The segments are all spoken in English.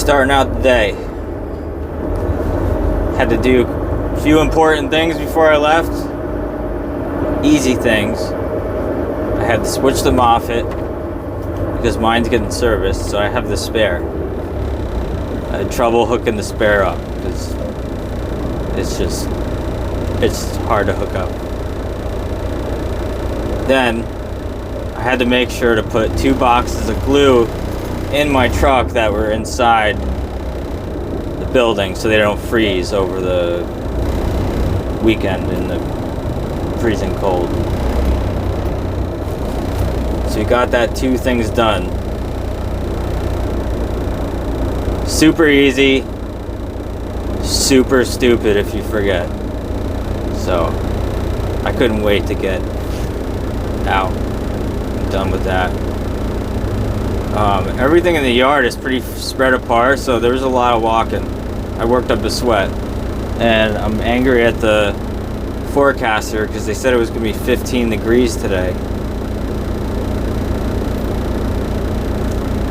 starting out the day. Had to do a few important things before I left. Easy things. I had to switch the Moffett because mine's getting serviced, so I have the spare. I had trouble hooking the spare up because it's hard to hook up. Then I had to make sure to put 2 boxes of glue in my truck that were inside the building so they don't freeze over the weekend in the freezing cold. So you got that 2 things done. Super easy, super stupid if you forget. So I couldn't wait to get out. I'm done with that. Everything in the yard is pretty spread apart, so there's a lot of walking. I worked up a sweat, and I'm angry at the forecaster because they said it was going to be 15 degrees today.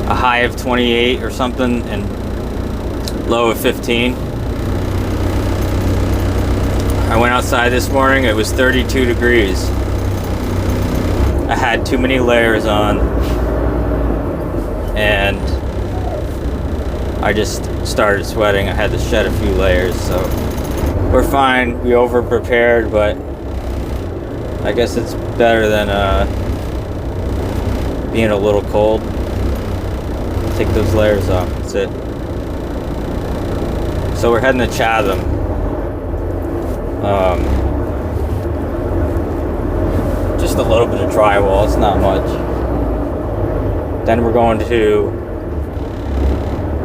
A high of 28 or something, and low of 15. I went outside this morning, it was 32 degrees. I had too many layers on, and I just started sweating. I had to shed a few layers, so we're fine. We over prepared, but I guess it's better than being a little cold. Take those layers off, that's it. So we're heading to Chatham. Just a little bit of drywall, it's not much. Then we're going to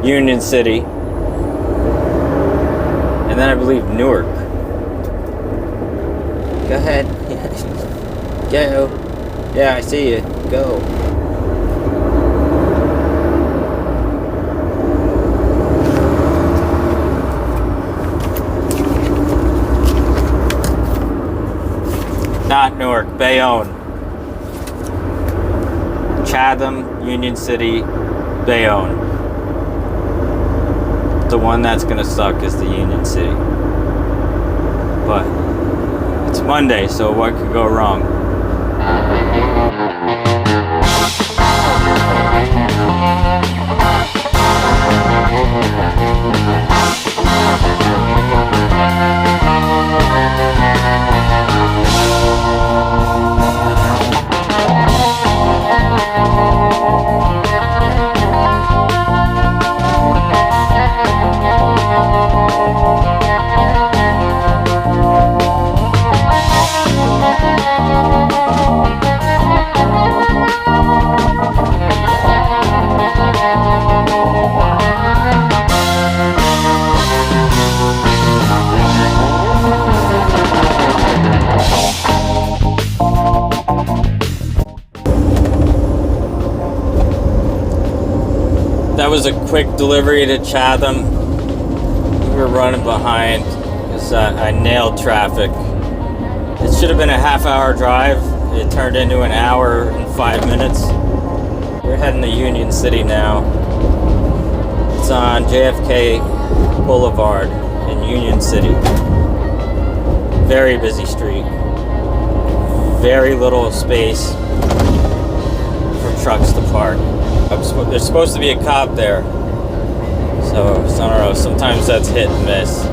Union City. And then I believe Newark. Go ahead. Go. Yeah, I see you. Go. Not Newark, Bayonne. Chatham, Union City, Bayonne. The one that's gonna suck is the Union City. But it's Monday, so what could go wrong? That was a quick delivery to Chatham. We were running behind because I nailed traffic. It should have been a half-hour drive. It turned into an hour and 5 minutes. We're heading to Union City now. It's on JFK Boulevard in Union City. Very busy street. Very little space for trucks to park. There's supposed to be a cop there, so I don't know, sometimes that's hit and miss.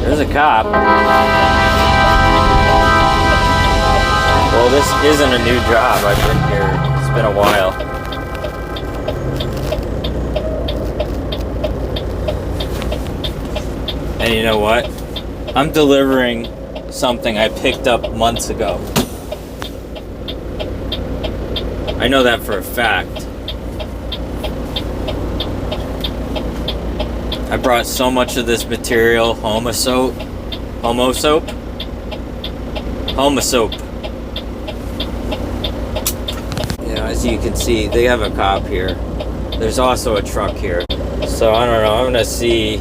There's a cop. Well, this isn't a new job. I've been here. It's been a while. And you know what? I'm delivering something I picked up months ago. I know that for a fact. I brought so much of this material, Homo soap. as you can see, they have a cop here. There's also a truck here. So I don't know, I'm gonna see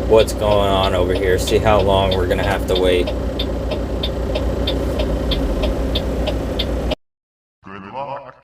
what's going on over here, see how long we're gonna have to wait. Good luck.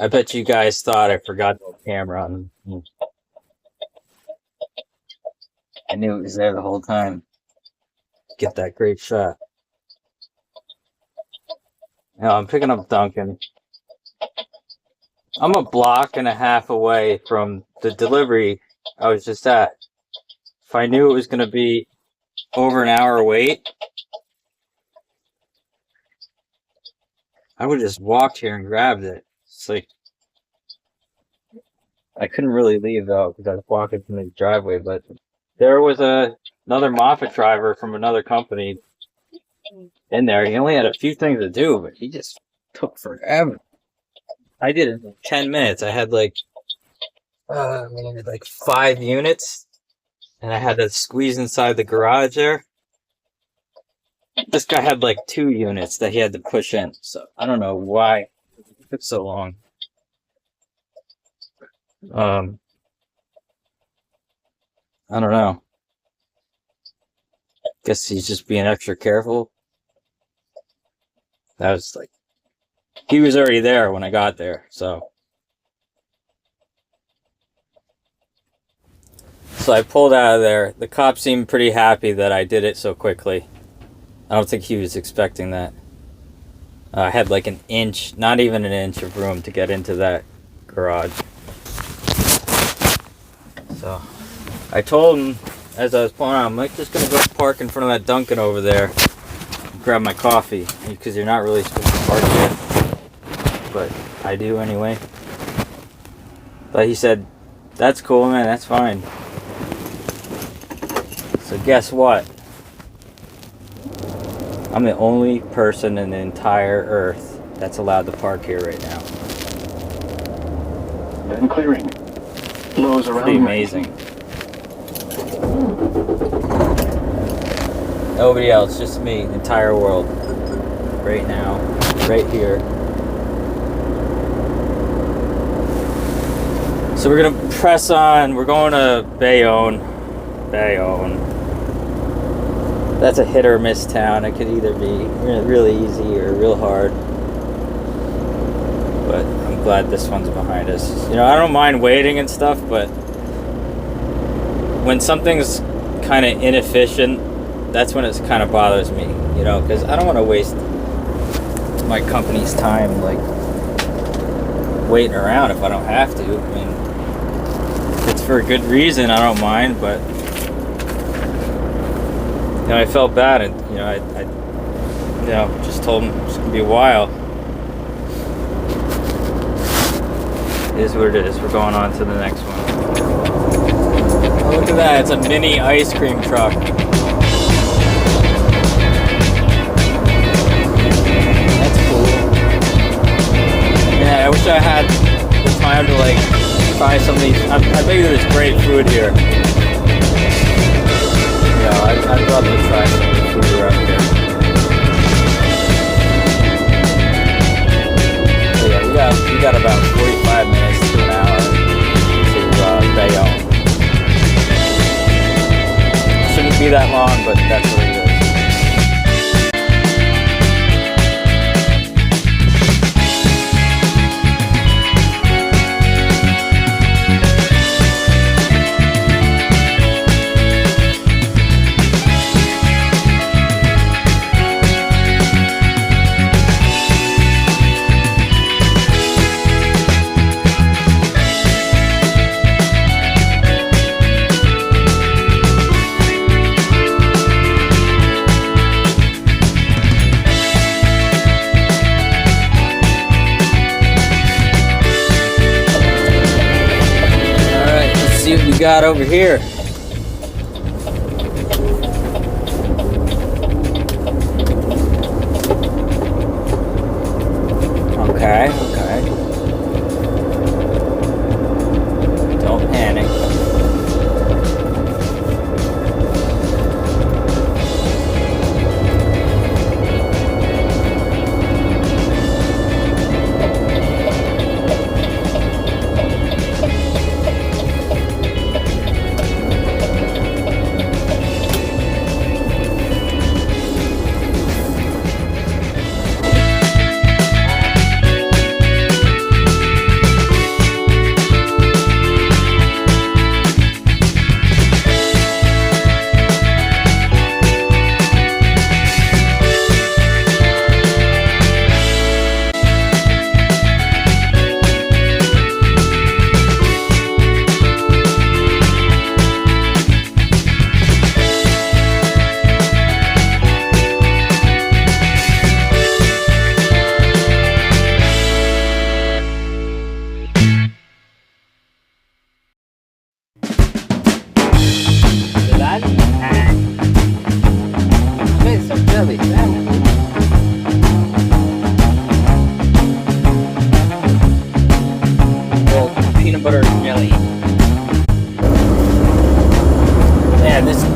I bet you guys thought I forgot the camera on. I knew it was there the whole time. Get that great shot. Now I'm picking up Dunkin. I'm a block and a half away from the delivery I was just at. If I knew it was going to be over an hour wait, I would have just walked here and grabbed it. It's like, I couldn't really leave though because I was walking from the driveway, but there was another Moffett driver from another company in there. He only had a few things to do, but he just took forever. I did it in 10 minutes. I had like 5 units, and I had to squeeze inside the garage there. This guy had like 2 units that he had to push in, so I don't know why it took so long. I don't know. Guess he's just being extra careful. That was like, he was already there when I got there, so I pulled out of there. The cop seemed pretty happy that I did it so quickly. I don't think he was expecting that. I had like an inch, not even an inch of room to get into that garage. So I told him as I was pulling out, I'm like, just gonna go park in front of that Dunkin' over there and grab my coffee, because you're not really supposed to park there, but I do anyway. But he said, that's cool, man, that's fine. So guess what? I'm the only person in the entire earth that's allowed to park here right now. Then clearing. Lows around. Pretty amazing. Nobody else, just me, the entire world. Right now, right here. So we're gonna press on. We're going to Bayonne. That's a hit or miss town. It could either be really easy or real hard. But I'm glad this one's behind us. You know, I don't mind waiting and stuff, but when something's kind of inefficient, that's when it kind of bothers me. You know, because I don't want to waste my company's time like waiting around if I don't have to. I mean, if it's for a good reason, I don't mind, but you know, I felt bad, and you know, I you know, just told him it's gonna be a while. It is what it is. We're going on to the next one. Oh, look at that! It's a mini ice cream truck. That's cool. Yeah, I wish I had the time to like try some of these. I bet there's great food here. Yeah, I'd love to try some of the food around here. So yeah, we got about 45 minutes to an hour to Bayonne. Shouldn't be that long, but that's what it is. What we got over here? Okay. Don't panic.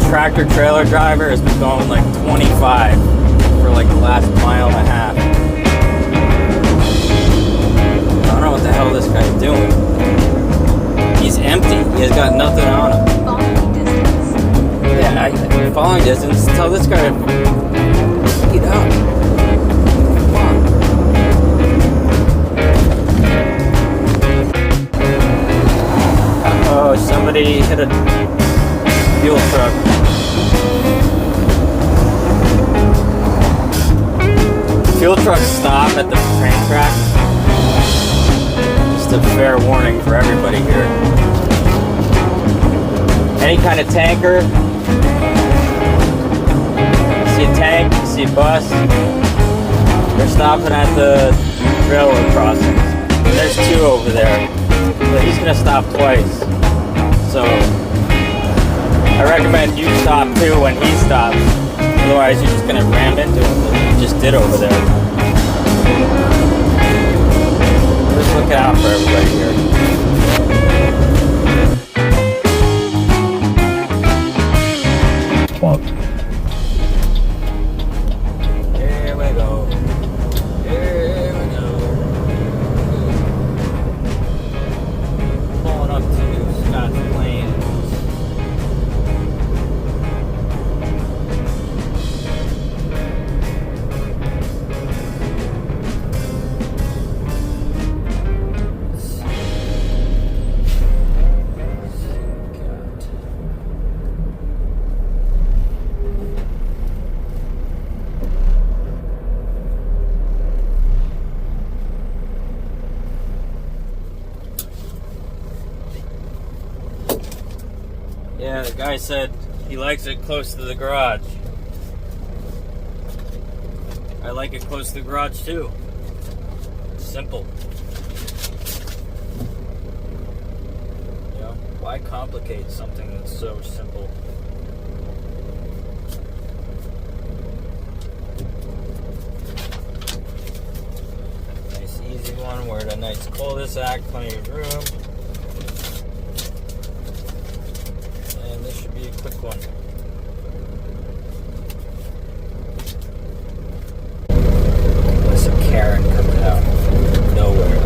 Tractor trailer driver has been going like 25 for like the last mile and a half. I don't know what the hell this guy's doing. He's empty. He has got nothing on him. Following distance. Yeah, following distance. Tell this guy to speed up. Come on. Oh, somebody hit a fuel truck. Fuel trucks stop at the train tracks. Just a fair warning for everybody here. Any kind of tanker. See a tank, see a bus. They're stopping at the railroad crossings. There's two over there. But he's gonna stop twice. So I recommend you stop too when he stops. Otherwise you're just gonna ram into him like you just did over there. Just looking out for everybody here. Yeah, the guy said he likes it close to the garage. I like it close to the garage too. Simple. You know, why complicate something that's so simple? Nice easy one. We're at a nice cul-de-sac, plenty of room. And this should be a quick one. Unless a Karen comes out of nowhere.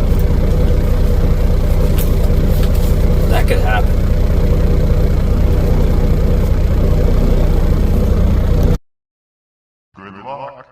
That could happen. Good luck.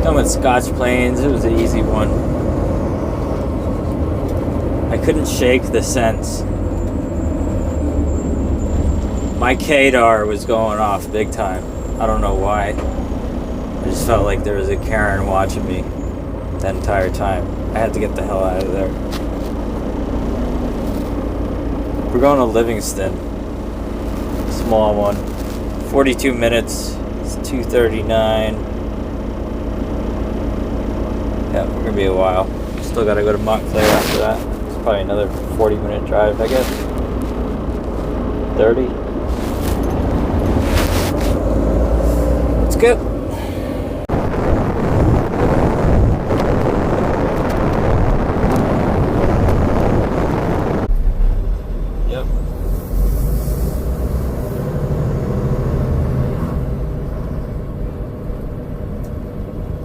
Done with Scotch Plains. It was an easy one. I couldn't shake the sense. My KDAR was going off big time. I don't know why. I just felt like there was a Karen watching me the entire time. I had to get the hell out of there. We're going to Livingston. Small one. 42 minutes. It's 2:39. Yeah, we're gonna be a while. Still gotta go to Montclair after that. It's probably another 40-minute drive, I guess. 30. Let's go. Yep.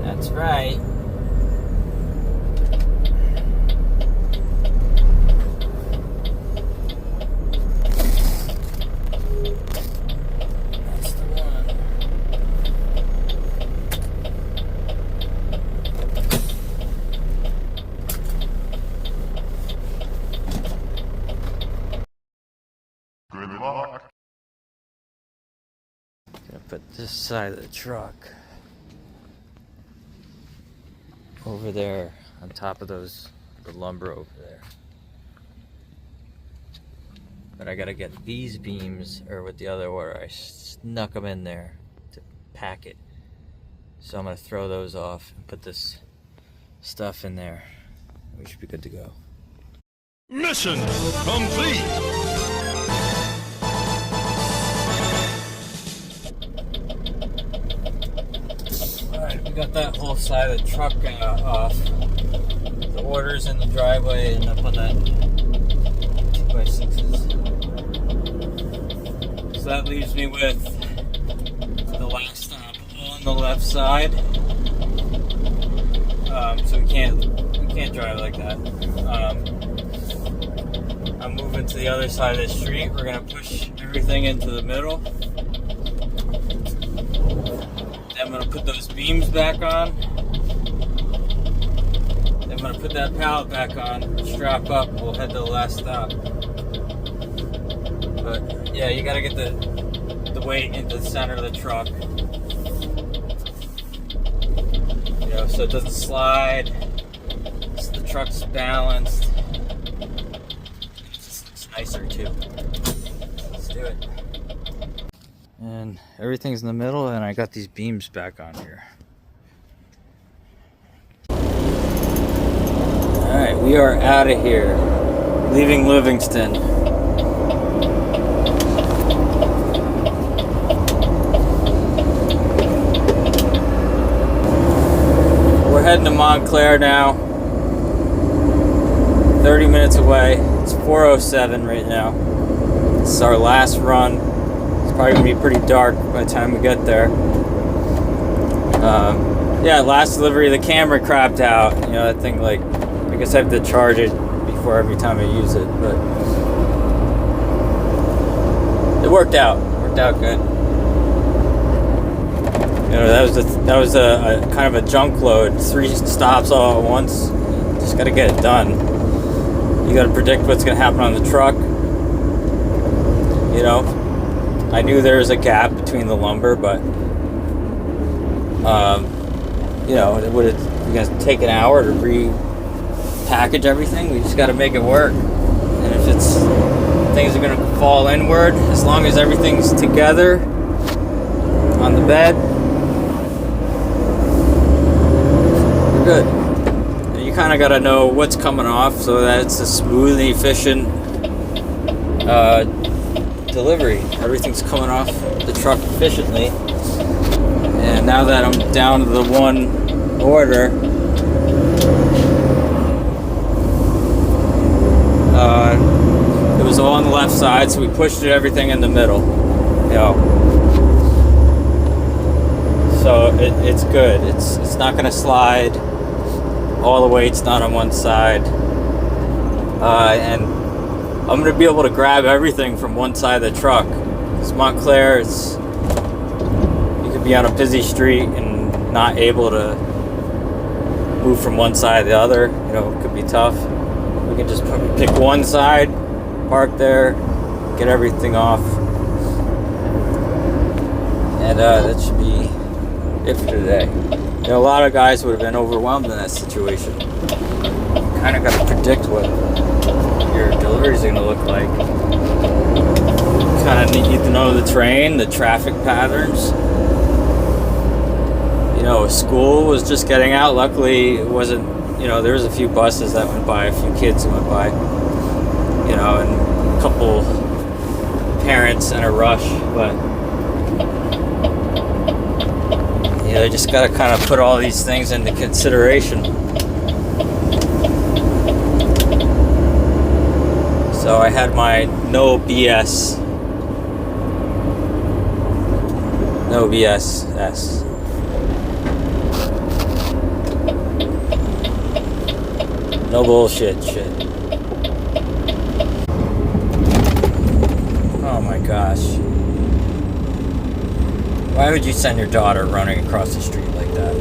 That's right. Good luck. Gonna put this side of the truck over there on top of the lumber over there. But I gotta get these beams, or with the other order, I snuck them in there to pack it. So I'm gonna throw those off and put this stuff in there. We should be good to go. Mission complete! Alright, we got that whole side of the truck off. The orders in the driveway and up on that 2x6s. So that leaves me with the last stop on the left side. So we can't drive like that. I'm moving to the other side of the street. We're gonna push everything into the middle. Then I'm gonna put those beams back on. Then I'm gonna put that pallet back on, strap up, we'll head to the last stop. But yeah, you gotta get the weight into the center of the truck. You know, so it doesn't slide. So the truck's balanced. It just looks nicer too. Let's do it. And everything's in the middle, and I got these beams back on here. Alright, we are out of here. Leaving Livingston. We're heading to Montclair now. 30 minutes away. It's 4:07 right now. This is our last run. It's probably gonna be pretty dark by the time we get there. Yeah, last delivery the camera crapped out. You know, that thing, like, I guess I have to charge it before every time I use it, but it worked out. Worked out good. You know, that was a kind of a junk load. 3 stops all at once. Just got to get it done. You got to predict what's going to happen on the truck. You know, I knew there was a gap between the lumber, but you know, it would have going to take an hour to repackage everything. We just got to make it work. And if things are going to fall inward, as long as everything's together on the bed, we're good. And you kind of got to know what's coming off so that it's a smooth and efficient delivery. Everything's coming off the truck efficiently. And now that I'm down to the one order, it was all on the left side, so we pushed everything in the middle. You know, so it's good. It's not going to slide. All the weight's not on one side, and I'm going to be able to grab everything from one side of the truck. It's Montclair. You could be on a busy street and not able to move from one side to the other. You know, it could be tough. We can just pick one side, park there, get everything off, and that should be it for today. You know, a lot of guys would have been overwhelmed in that situation. You kind of got to predict what your deliveries are going to look like. Kind of need to know the terrain, the traffic patterns. You know, school was just getting out. Luckily, it wasn't, you know, there was a few buses that went by, a few kids that went by, you know, and a couple parents in a rush, but, you know, you just got to kind of put all these things into consideration. So I had my no BS S. No bullshit shit. Oh my gosh. Why would you send your daughter running across the street like that?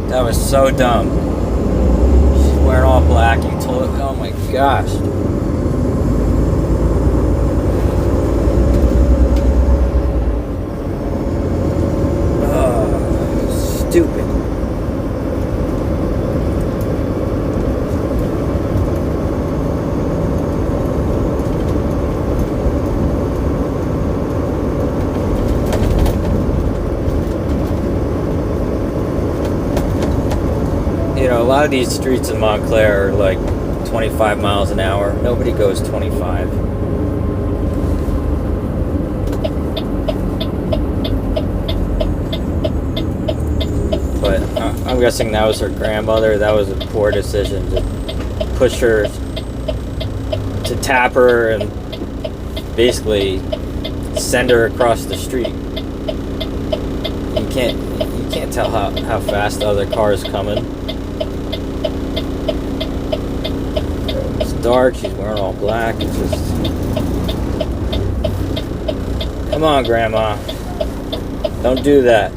That was so dumb. She's wearing all black. You told her, oh my gosh. Stupid. You know, a lot of these streets in Montclair are like 25 miles an hour. Nobody goes 25. But I'm guessing that was her grandmother. That was a poor decision to push her, to tap her and basically send her across the street. You can't tell how fast the other car is coming. It's dark. She's wearing all black. It's just, come on, Grandma, don't do that.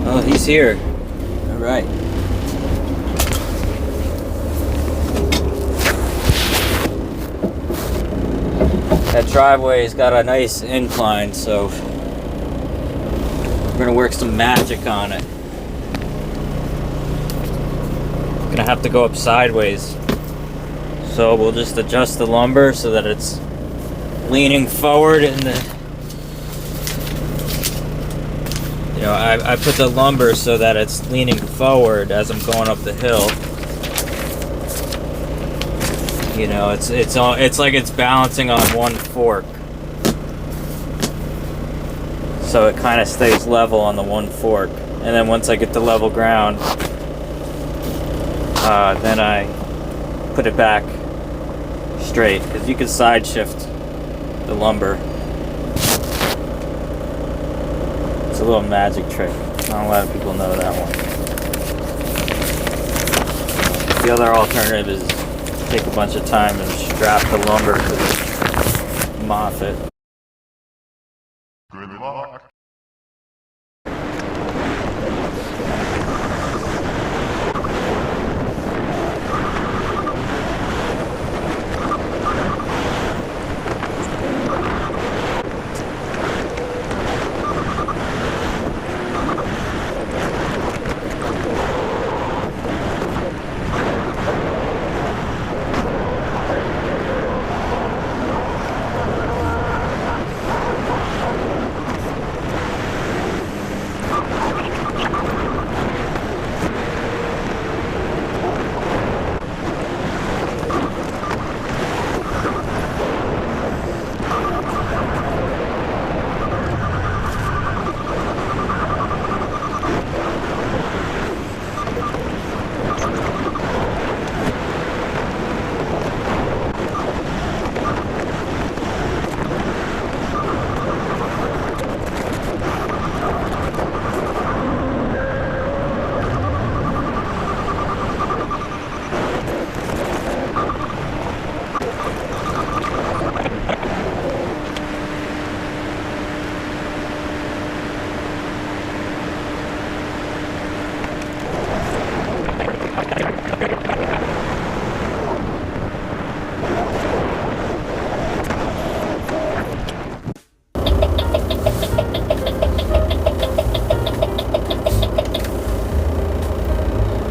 Oh, he's here. All right. That driveway's got a nice incline, so we're gonna work some magic on it. Gonna have to go up sideways. So we'll just adjust the lumber so that it's leaning forward in the, you know, I put the lumber so that it's leaning forward as I'm going up the hill. You know, it's like it's balancing on one fork. So it kind of stays level on the one fork. And then once I get to level ground, then I put it back straight, because you can side shift the lumber. It's a little magic trick. Not a lot of people know that one. The other alternative is take a bunch of time and strap the lumber to the Moffett. Good luck.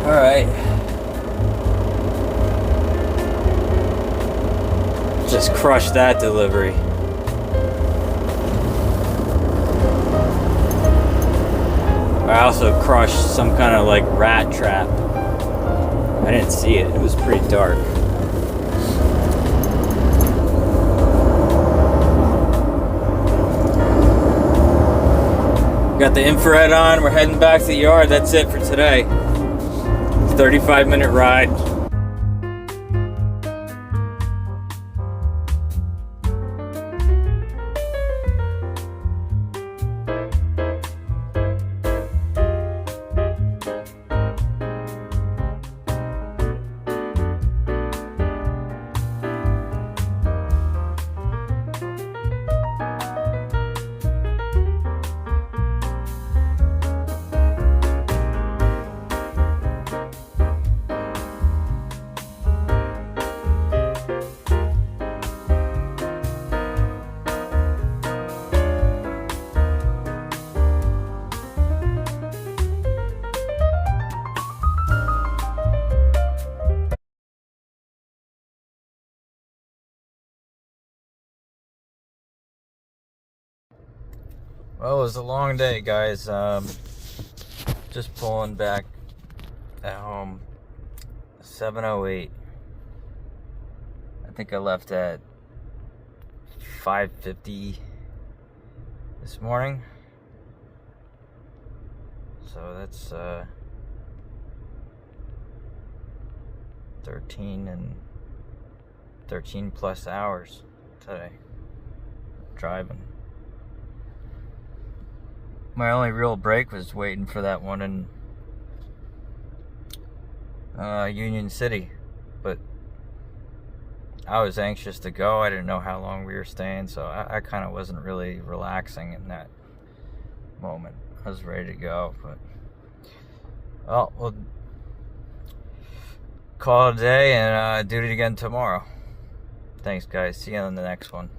Alright. Just crushed that delivery. I also crushed some kind of like rat trap. I didn't see it. It was pretty dark. Got the infrared on. We're heading back to the yard. That's it for today. 35-minute ride. Well, it was a long day, guys. Just pulling back at home. 7:08. I think I left at 5:50 this morning. So that's 13 plus hours today driving. My only real break was waiting for that one in Union City, but I was anxious to go. I didn't know how long we were staying, so I kind of wasn't really relaxing in that moment. I was ready to go, but well, we'll call it a day and do it again tomorrow. Thanks, guys. See you on the next one.